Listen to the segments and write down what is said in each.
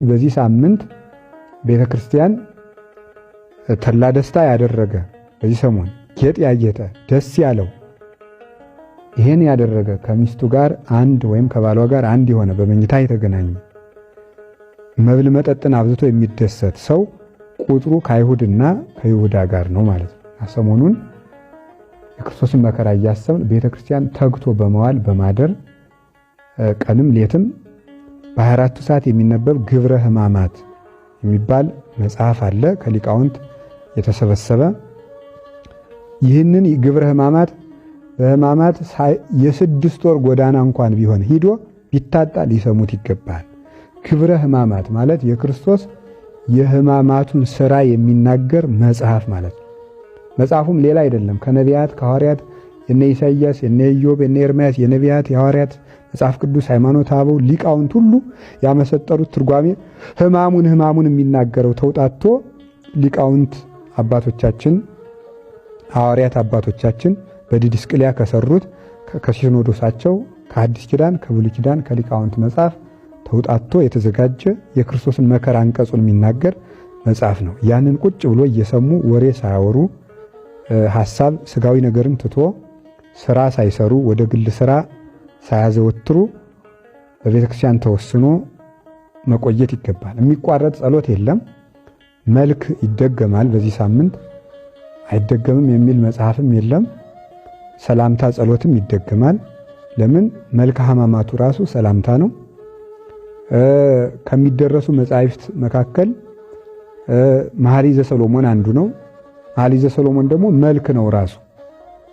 በዚህ ሳምንት ቤተ ክርስቲያን ተድላ ደስታ ያደረገ በዚህ ሰሞን ጌጥ ያጌጠ ደስ ያለው ይሄን ያደረገ ከሚስቱ ጋር አንድ ወይም ከባሏ ጋር አንድ የሆነ በመኝታ የተገናኘ መብል መጠጥን አብዝቶ የሚደሰት ሰው ቁጥሩ ከአይሁድና ከይሁዳ ጋር ነው ማለት ነው። ሰሞኑን የክርስቶስን መከራ እያሰብን ቤተ ክርስቲያን ተግቶ በመዋል በማደር ቀንም ሌትም በ24 ሰዓት የሚነበብ ግብረ ሕማማት የሚባል መጽሐፍ አለ ከሊቃውንት የተሰበሰበ። ይህንን ግብረ ሕማማት በሕማማት የ6 ወር ጎዳና እንኳን ቢሆን ሂዶ ቢታጣ ሊሰሙት ይገባል። ግብረ ሕማማት ማለት የክርስቶስ የሕማማቱን ሥራ የሚናገር መጽሐፍ ማለት ነው። መጽሐፉም ሌላ አይደለም ከነቢያት ከሐዋርያት የነ ኢሳይያስ የነ ኢዮብ የነ ኤርምያስ የነቢያት የሐዋርያት መጽሐፍ ቅዱስ ሃይማኖተ አበው ሊቃውንት ሁሉ ያመሰጠሩት ትርጓሜ ሕማሙን የሚናገረው ተውጣቶ ሊቃውንት አባቶቻችን ሐዋርያት አባቶቻችን በዲድስቅልያ ከሰሩት ከሲኖዶሳቸው ከአዲስ ኪዳን ከብሉይ ኪዳን ከሊቃውንት መጽሐፍ ተውጣቶ የተዘጋጀ የክርስቶስን መከራ አንቀጹን የሚናገር መጽሐፍ ነው። ያንን ቁጭ ብሎ እየሰሙ ወሬ ሳያወሩ ሐሳብ ስጋዊ ነገርን ትቶ ስራ ሳይሰሩ ወደ ግል ስራ ሳያዘወትሩ በቤተ ክርስቲያን ተወስኖ መቆየት ይገባል። የሚቋረጥ ጸሎት የለም። መልክ ይደገማል። በዚህ ሳምንት አይደገምም የሚል መጽሐፍም የለም። ሰላምታ ጸሎትም ይደገማል። ለምን? መልክአ ሕማማቱ ራሱ ሰላምታ ነው። ከሚደረሱ መጻሕፍት መካከል መኃልየ ዘሰሎሞን አንዱ ነው። መኃልየ ዘሰሎሞን ደግሞ መልክ ነው ራሱ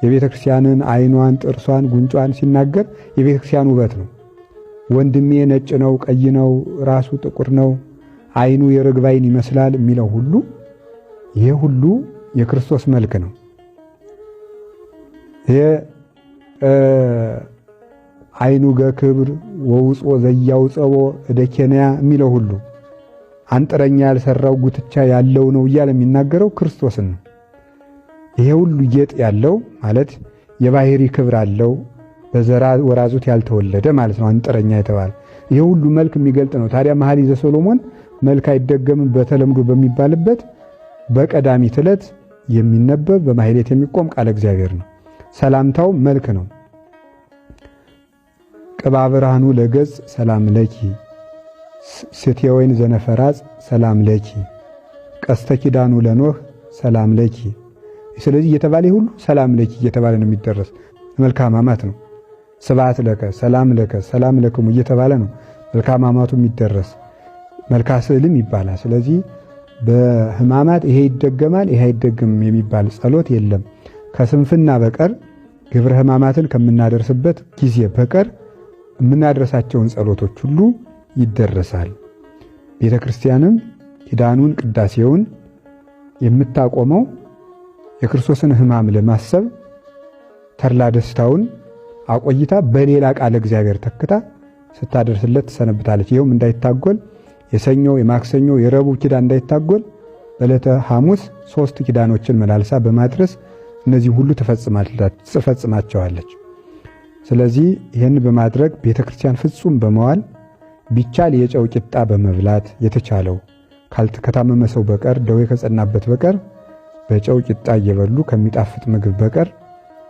የቤተ ክርስቲያንን ዓይኗን፣ ጥርሷን፣ ጉንጯን ሲናገር የቤተ ክርስቲያን ውበት ነው። ወንድሜ ነጭ ነው፣ ቀይ ነው፣ ራሱ ጥቁር ነው፣ ዓይኑ የርግብ ዓይን ይመስላል የሚለው ሁሉ ይሄ ሁሉ የክርስቶስ መልክ ነው። ይሄ ዓይኑ ገክብር ወውጾ ዘያውፀቦ እደ ኬንያ የሚለው ሁሉ አንጥረኛ ያልሰራው ጉትቻ ያለው ነው እያለ የሚናገረው ክርስቶስን ነው። ይሄ ሁሉ ጌጥ ያለው ማለት የባህሪ ክብር አለው በዘራ ወራዙት ያልተወለደ ማለት ነው አንጥረኛ የተባለ ይሄ ሁሉ መልክ የሚገልጥ ነው። ታዲያ መኃልየ ዘሰሎሞን መልክ አይደገምም በተለምዶ በሚባልበት በቀዳሚት ዕለት የሚነበብ በማህሌት የሚቆም ቃለ እግዚአብሔር ነው። ሰላምታው መልክ ነው። ቅባ ብርሃኑ ለገጽ ሰላም ለኪ ስቴ ወይን ዘነፈራጽ ሰላም ለኪ ቀስተ ኪዳኑ ለኖህ ሰላም ለኪ። ስለዚህ እየተባለ ሁሉ ሰላም ለኪ እየተባለ ነው የሚደረስ። መልክአ ሕማማት ነው። ስብሐት ለከ ሰላም ለክሙ እየተባለ ነው መልክአ ሕማማቱ የሚደረስ። መልክአ ስዕልም ይባላል። ስለዚህ በሕማማት ይሄ ይደገማል ይሄ አይደገምም የሚባል ጸሎት የለም። ከስንፍና በቀር ግብረ ሕማማትን ከምናደርስበት ጊዜ በቀር የምናደርሳቸውን ጸሎቶች ሁሉ ይደረሳል። ቤተ ክርስቲያንም ኪዳኑን ቅዳሴውን የምታቆመው የክርስቶስን ሕማም ለማሰብ ተድላ ደስታውን አቆይታ በሌላ ቃለ እግዚአብሔር ተክታ ስታደርስለት ትሰነብታለች። ይኸውም እንዳይታጎል የሰኞ የማክሰኞ የረቡዕ ኪዳን እንዳይታጎል በዕለተ ሐሙስ 3 ኪዳኖችን መላልሳ በማድረስ እነዚህ ሁሉ ትፈጽማቸዋለች። ስለዚህ ይህን በማድረግ ቤተ ክርስቲያን ፍጹም በመዋል ቢቻል የጨው ቂጣ በመብላት የተቻለው ከታመመ ሰው በቀር ደዌ ከጸናበት በቀር በጨው ቂጣ እየበሉ ከሚጣፍጥ ምግብ በቀር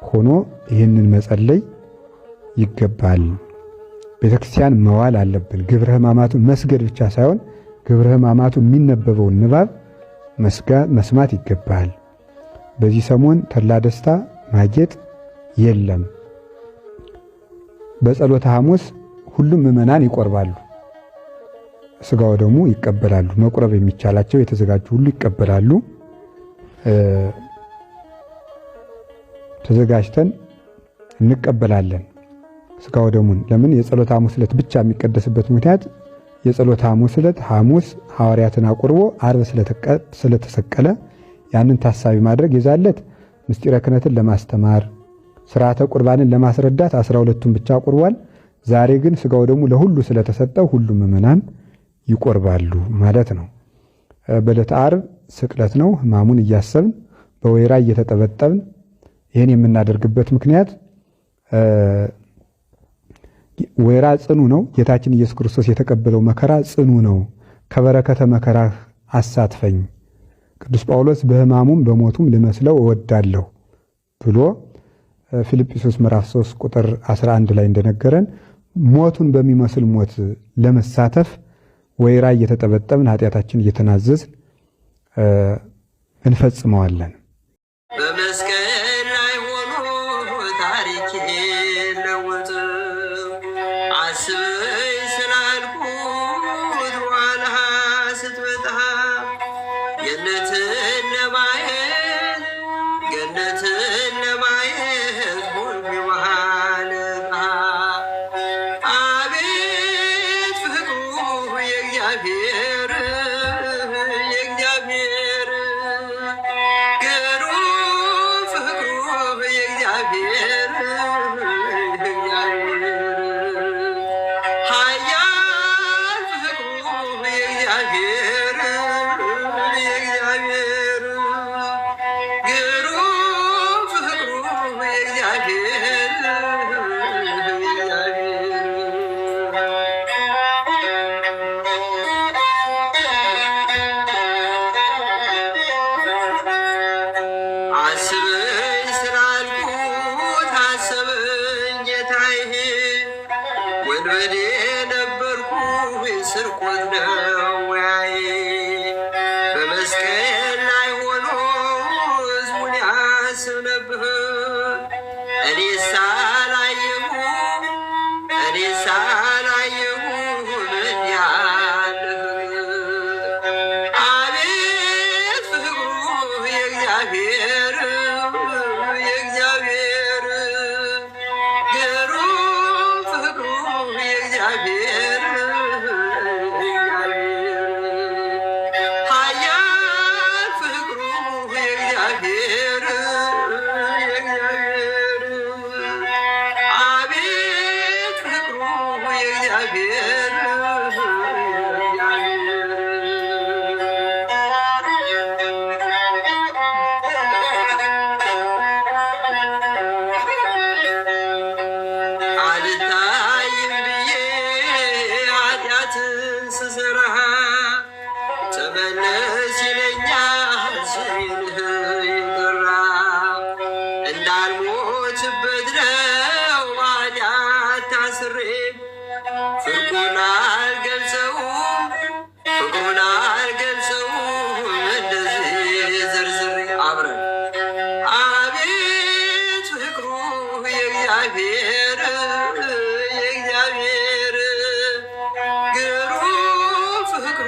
ሆኖ ይህንን መጸለይ ይገባል። ቤተ ክርስቲያን መዋል አለብን። ግብረ ሕማማቱ መስገድ ብቻ ሳይሆን ግብረ ሕማማቱ የሚነበበውን ንባብ መስማት ይገባል። በዚህ ሰሞን ተድላ ደስታ ማጌጥ የለም። በጸሎተ ሐሙስ ሁሉም ምዕመናን ይቆርባሉ፣ ሥጋው ደግሞ ይቀበላሉ። መቁረብ የሚቻላቸው የተዘጋጁ ሁሉ ይቀበላሉ። ተዘጋጅተን እንቀበላለን ሥጋው ደሙን። ለምን? የጸሎተ ሐሙስ ዕለት ብቻ የሚቀደስበት ምክንያት የጸሎተ ሐሙስ ዕለት ሐሙስ ሐዋርያትን አቁርቦ ዓርብ ስለተሰቀለ ያንን ታሳቢ ማድረግ የዛለት ምስጢረ ክህነትን ለማስተማር ሥርዓተ ቁርባንን ለማስረዳት 12ቱን ብቻ አቁርቧል። ዛሬ ግን ሥጋው ደሙ ለሁሉ ስለተሰጠው ሁሉም ምዕመናን ይቆርባሉ ማለት ነው። በዕለተ ዓርብ ስቅለት ነው። ሕማሙን እያሰብን በወይራ እየተጠበጠብን ይህን የምናደርግበት ምክንያት ወይራ ጽኑ ነው። ጌታችን ኢየሱስ ክርስቶስ የተቀበለው መከራ ጽኑ ነው። ከበረከተ መከራህ አሳትፈኝ፣ ቅዱስ ጳውሎስ በሕማሙም በሞቱም ልመስለው እወዳለሁ ብሎ ፊልጵስዩስ ምዕራፍ 3 ቁጥር 11 ላይ እንደነገረን ሞቱን በሚመስል ሞት ለመሳተፍ ወይራ እየተጠበጠብን ኃጢአታችን እየተናዘዝን እንፈጽመዋለን። በመስቀል ላይ ሆኖ ታሪክ ለወጥ አስበኝ ስላልኩት ኋላ ስትመጣ ገነትን ለማየት ሁሉ መሃለታ አቤት ፍቅሩ የእግዚአብሔር ግሩም ፍቅሩ የእግዚአብሔር ኃያል ፍቅሩ የእግዚአብሔር ግሩም ፍቅሩ የእግዚአብሔር አስበኝ ስላልኩት አሰበኝ ጌታዬ፣ ወንበዴ ነበርኩ ስርቆት ነው ሙያዬ። በመስቀል ላይ ሆኖ ሕዝቡን ያስብ ነበር፣ እኔስ አላየሁም ምን ያለ ፍቅር። አቤት ፍቅሩ የእግዚአብሔር ግሩም ፍቅሩ የእግዚአብሔር ኃያል ፍቅሩ የእግዚአብሔር አቤት ፍቅሩ የእግዚአብሔር አልታይም ብዬ ኃጢአትን ስሰራ ተመለስ ይለኛል ስምህ ይጠራ። እንዳልሞትበት ነው በኃጢአት ታስሬ ፍቅሩን አልገልጸውም እንደዚህ ዝርዝሬ አብረን አቤት ፍቅሩ የእግዚአብሔር ግሩም ፍቅሩ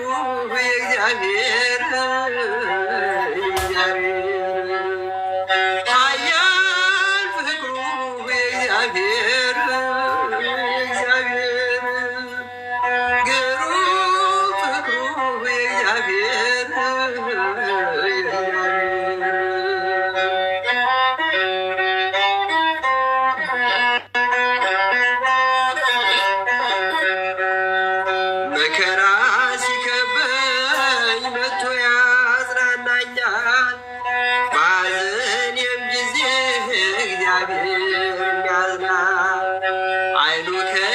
የእግዚአብሔር ኃያል ፍቅሩ የእግዚአብሔር ግሩም ፍቅሩ የእግዚአብሔር መከራ ሲከበኝ መጥቶ ያጽናናኛል፣ በሐዘኔም ጊዜ እግዚአብሔር ያዝናል። ዓይኑ ከኔ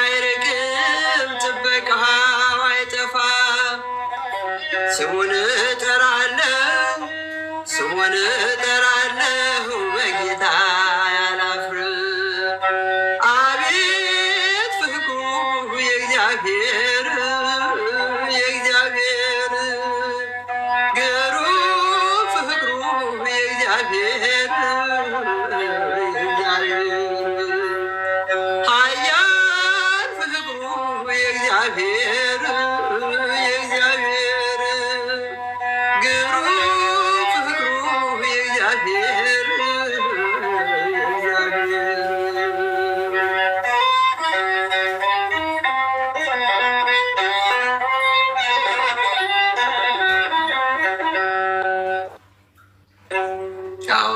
አይርቅም ጥበቃው አይጠፋም። ስሙን እጠራለሁ በጌታ ያላፍርም። አቤት ፍቅሩ የእግዚአብሔር ግሩም ፍቅሩ የእግዚአብሔር ኃያል ፍቅሩ የእግዚአብሔር ግሩም ፍቅሩ የእግዚአብሔር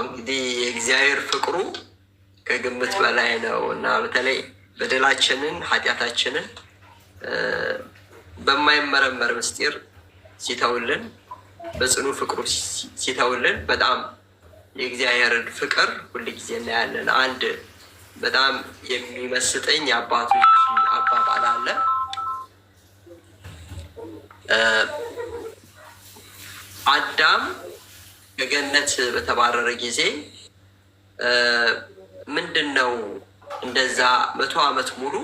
እንግዲህ የእግዚአብሔር ፍቅሩ ከግምት በላይ ነው እና በተለይ በደላችንን ኃጢአታችንን በማይመረመር ምስጢር ሲተውልን በጽኑ ፍቅሩ ሲተውልን በጣም የእግዚአብሔርን ፍቅር ሁልጊዜ እናያለን። አንድ በጣም የሚመስጠኝ የአባቶች አባባል አለ። አዳም ከገነት በተባረረ ጊዜ ምንድነው እንደዛ 100 ዓመት ሙሉ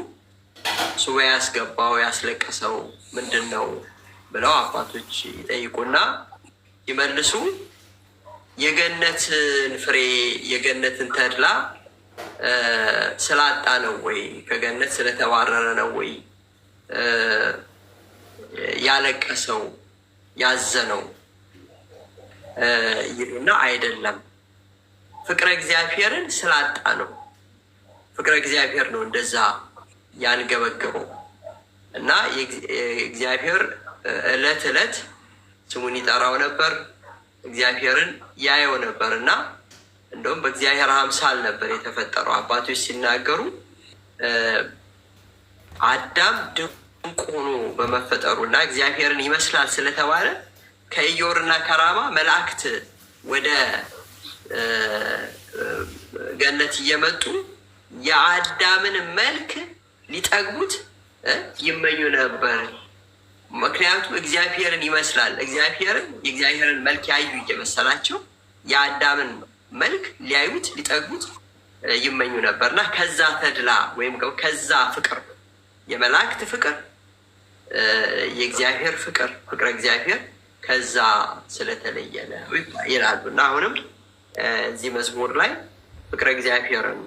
ሱባኤ ያስገባው ያስለቀሰው ምንድነው ብለው አባቶች ይጠይቁና ይመልሱ የገነትን ፍሬ የገነትን ተድላ ስላጣ ነው ወይ ከገነት ስለተባረረ ነው ወይ ያለቀሰው ያዘነው ይሉና አይደለም ፍቅረ እግዚአብሔርን ስላጣ ነው። ፍቅረ እግዚአብሔር ነው እንደዛ ያንገበገበው እና እግዚአብሔር እለት እለት ስሙን ይጠራው ነበር እግዚአብሔርን ያየው ነበር እና እንደውም በእግዚአብሔር አምሳል ነበር የተፈጠረው። አባቶች ሲናገሩ አዳም ድንቅ ሆኖ በመፈጠሩና እግዚአብሔርን ይመስላል ስለተባለ ከኢዮርና ከራማ መላእክት ወደ ገነት እየመጡ የአዳምን መልክ ሊጠግቡት ይመኙ ነበር። ምክንያቱም እግዚአብሔርን ይመስላል የእግዚአብሔርን መልክ ያዩ እየመሰላቸው የአዳምን መልክ ሊያዩት ሊጠግቡት ይመኙ ነበርና ከዛ ተድላ ወይም ከዛ ፍቅር የመላእክት ፍቅር የእግዚአብሔር ፍቅረ እግዚአብሔር ከዛ ስለተለየ ነው ይላሉ። እና አሁንም እዚህ መዝሙር ላይ ፍቅረ እግዚአብሔርን